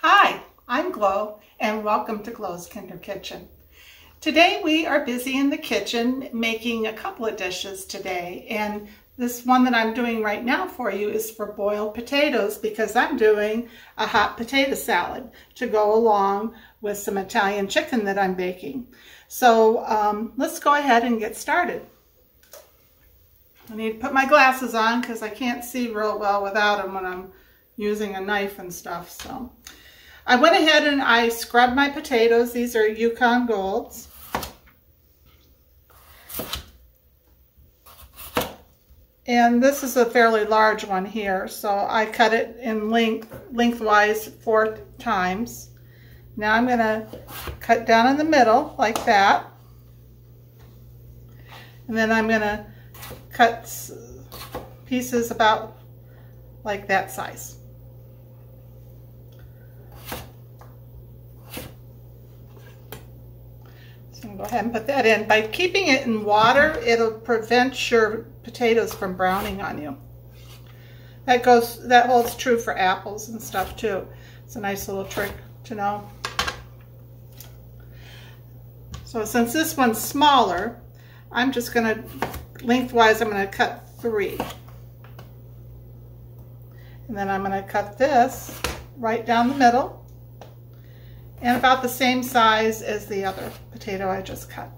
Hi, I'm Glo, and welcome to Glo's Kinder Kitchen. Today we are busy in the kitchen making a couple of dishes today, and this one that I'm doing right now for you is for boiled potatoes because I'm doing a hot potato salad to go along with some Italian chicken that I'm baking. So let's go ahead and get started. I need to put my glasses on because I can't see real well without them when I'm using a knife and stuff. So I went ahead and I scrubbed my potatoes. These are Yukon Golds. And this is a fairly large one here, so I cut it in lengthwise 4 times. Now I'm going to cut down in the middle like that. And then I'm going to cut pieces about like that size. So I'm going to go ahead and put that in. By keeping it in water, it'll prevent your potatoes from browning on you. That holds true for apples and stuff too. It's a nice little trick to know. So since this one's smaller, I'm just going to, lengthwise, I'm going to cut 3. And then I'm going to cut this right down the middle and about the same size as the other potato I just cut.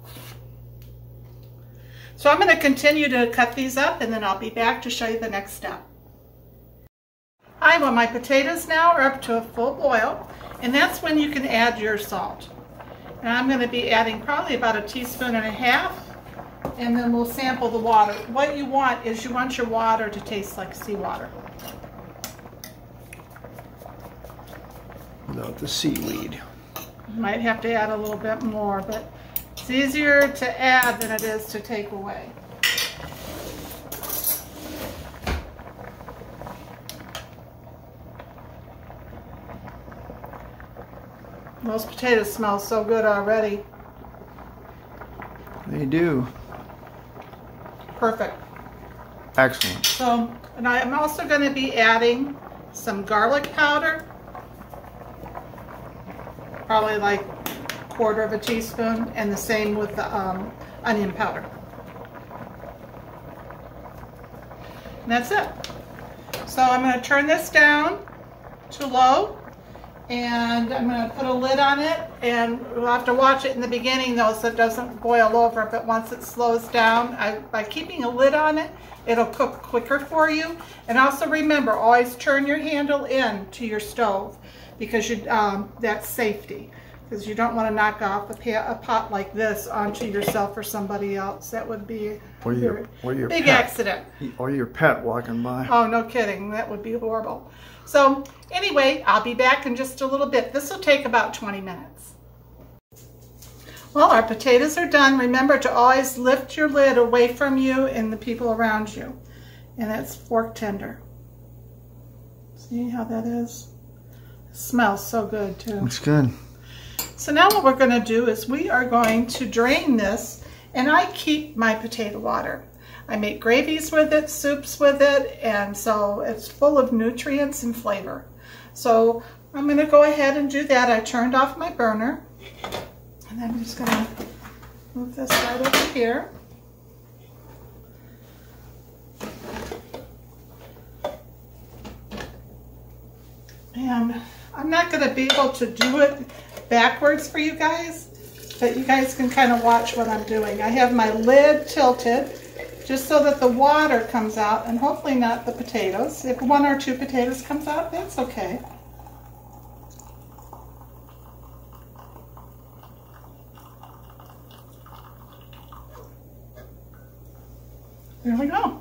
So I'm going to continue to cut these up and then I'll be back to show you the next step. Hi, well, my potatoes now are up to a full boil, and that's when you can add your salt. And I'm going to be adding probably about 1.5 teaspoons, and then we'll sample the water. What you want is you want your water to taste like seawater. Without the seaweed. You might have to add a little bit more, but it's easier to add than it is to take away. Those potatoes smell so good already. They do. Perfect. Excellent. So, and I'm also going to be adding some garlic powder. Probably like 1/4 teaspoon, and the same with the onion powder. And that's it. So I'm going to turn this down to low, and I'm going to put a lid on it, and we'll have to watch it in the beginning though so it doesn't boil over, but once it slows down, by keeping a lid on it, it'll cook quicker for you. And also remember, always turn your handle in to your stove because that's safety. Because you don't want to knock off a pot like this onto yourself or somebody else. That would be a big accident. Or your pet walking by. Oh, no kidding. That would be horrible. So anyway, I'll be back in just a little bit. This will take about 20 minutes. Well, our potatoes are done. Remember to always lift your lid away from you and the people around you. And it's fork tender. See how that is? It smells so good too. Looks good. So now what we're going to do is we are going to drain this, and I keep my potato water. I make gravies with it, soups with it, and so it's full of nutrients and flavor. So I'm going to go ahead and do that. I turned off my burner, and I'm just going to move this right over here. And I'm not going to be able to do it backwards for you guys, but you guys can kind of watch what I'm doing. I have my lid tilted just so that the water comes out, and hopefully not the potatoes. If 1 or 2 potatoes comes out, that's okay. There we go.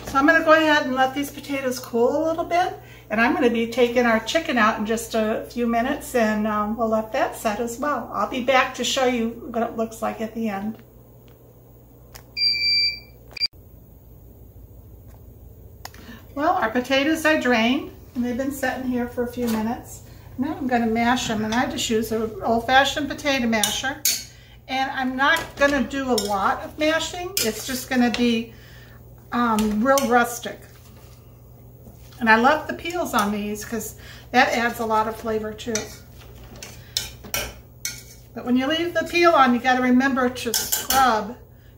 So I'm going to go ahead and let these potatoes cool a little bit, and I'm going to be taking our chicken out in just a few minutes, and we'll let that set as well. I'll be back to show you what it looks like at the end. Well, our potatoes are drained, and they've been sitting here for a few minutes. Now I'm going to mash them, and I just use an old-fashioned potato masher. And I'm not going to do a lot of mashing. It's just going to be real rustic. And I left the peels on these because that adds a lot of flavor too. But when you leave the peel on, you got to remember to scrub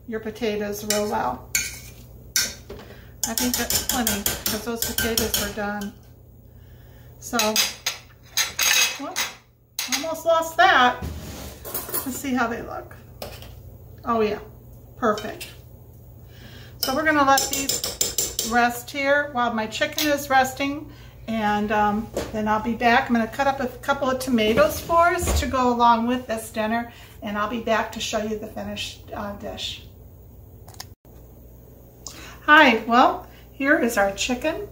your potatoes real well. I think that's plenty because those potatoes are done. So, well, almost lost that. Let's see how they look. Oh yeah, perfect. So we're going to let these rest here while my chicken is resting, and then I'll be back. I'm going to cut up a couple of tomatoes for us to go along with this dinner, and I'll be back to show you the finished dish. Hi, well, here is our chicken.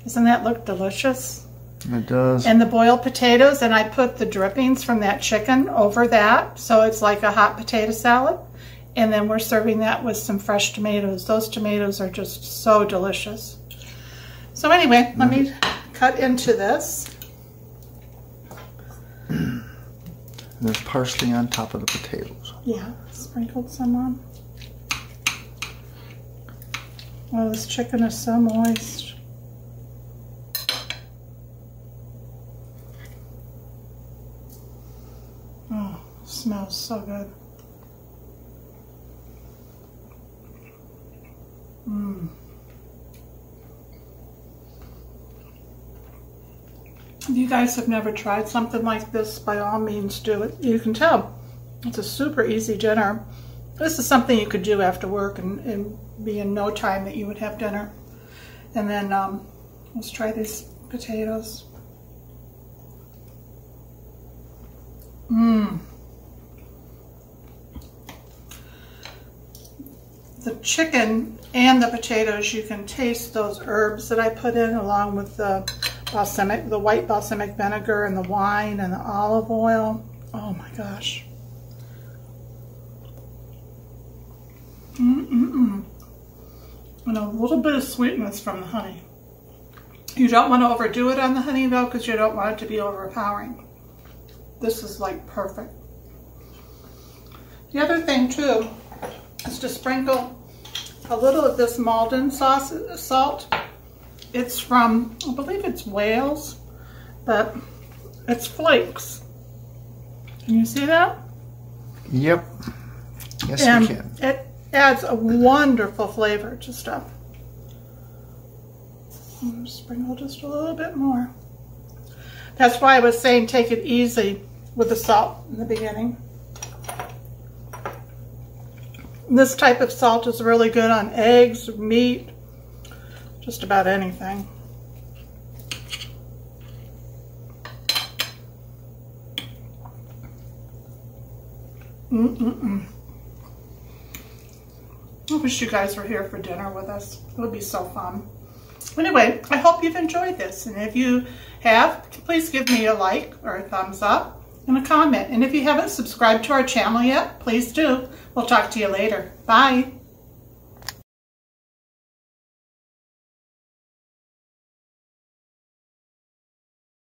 Doesn't that look delicious? It does. And the boiled potatoes, and I put the drippings from that chicken over that, so it's like a hot potato salad. And then we're serving that with some fresh tomatoes. Those tomatoes are just so delicious. So anyway, let me cut into this. There's parsley on top of the potatoes. Yeah, sprinkled some on. Oh, this chicken is so moist. Oh, smells so good. If you guys have never tried something like this, by all means do it. You can tell it's a super easy dinner. This is something you could do after work and be in no time that you would have dinner. And then let's try these potatoes. The chicken and the potatoes, you can taste those herbs that I put in along with the white balsamic vinegar and the wine and the olive oil. Oh my gosh. And a little bit of sweetness from the honey. You don't want to overdo it on the honey though, because you don't want it to be overpowering. This is like perfect. The other thing too is to sprinkle a little of this Maldon salt. It's from, I believe it's Wales, but it's flakes. Can you see that? Yep. Yes, and we can. It adds a wonderful flavor to stuff. Sprinkle just a little bit more. That's why I was saying take it easy with the salt in the beginning. This type of salt is really good on eggs, meat, just about anything. I wish you guys were here for dinner with us. It would be so fun. Anyway, I hope you've enjoyed this. And if you have, please give me a like or a thumbs up and a comment. And if you haven't subscribed to our channel yet, please do. We'll talk to you later. Bye.